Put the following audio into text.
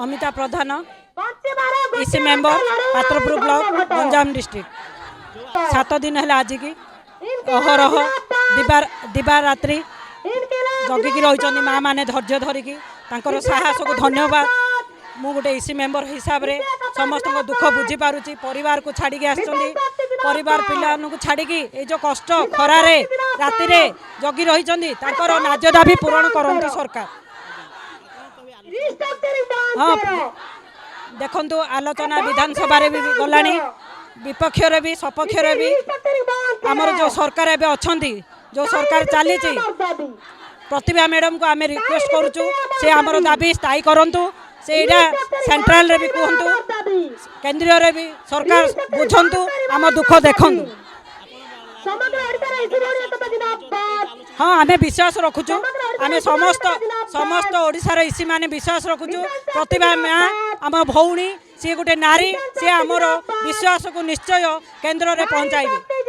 अमिता प्रधान इसी member Patrapur block Ganjam district 7 दिन है आज की अहरह दिबा रात्रि जगिकी रही माँ मैंने धैर्य धरिकी साहस को धन्यवाद। मु गोटे इसी मेंबर हिसाब से समस्त दुख बुझी पारुची परिवार को छाड़ी परिवार पिला छाड़ी ये जो कष्ट खरारे राति जगी रही नाज दाबी पूरण करते सरकार। हाँ देखु आलोचना विधानसभा भी गला विपक्ष भी सपक्ष भी आमर जो सरकार एवं अच्छा जो सरकार चली प्रतिभा मैडम को आम रिक्वेस्ट करुचु से आमर दाबी स्थायी करूँ से सेंट्रल रे भी कहतु केंद्रीय रे भी सरकार बुझंतु आम दुख देखु। हाँ आमे विश्वास रखुचु आमे समस्त ओडिशार इसी माने विश्वास रखुचु प्रतिभा माँ आम भौणी सी गोटे नारी सी आमर विश्वास को निश्चय केंद्र रे पहुँचाइबे।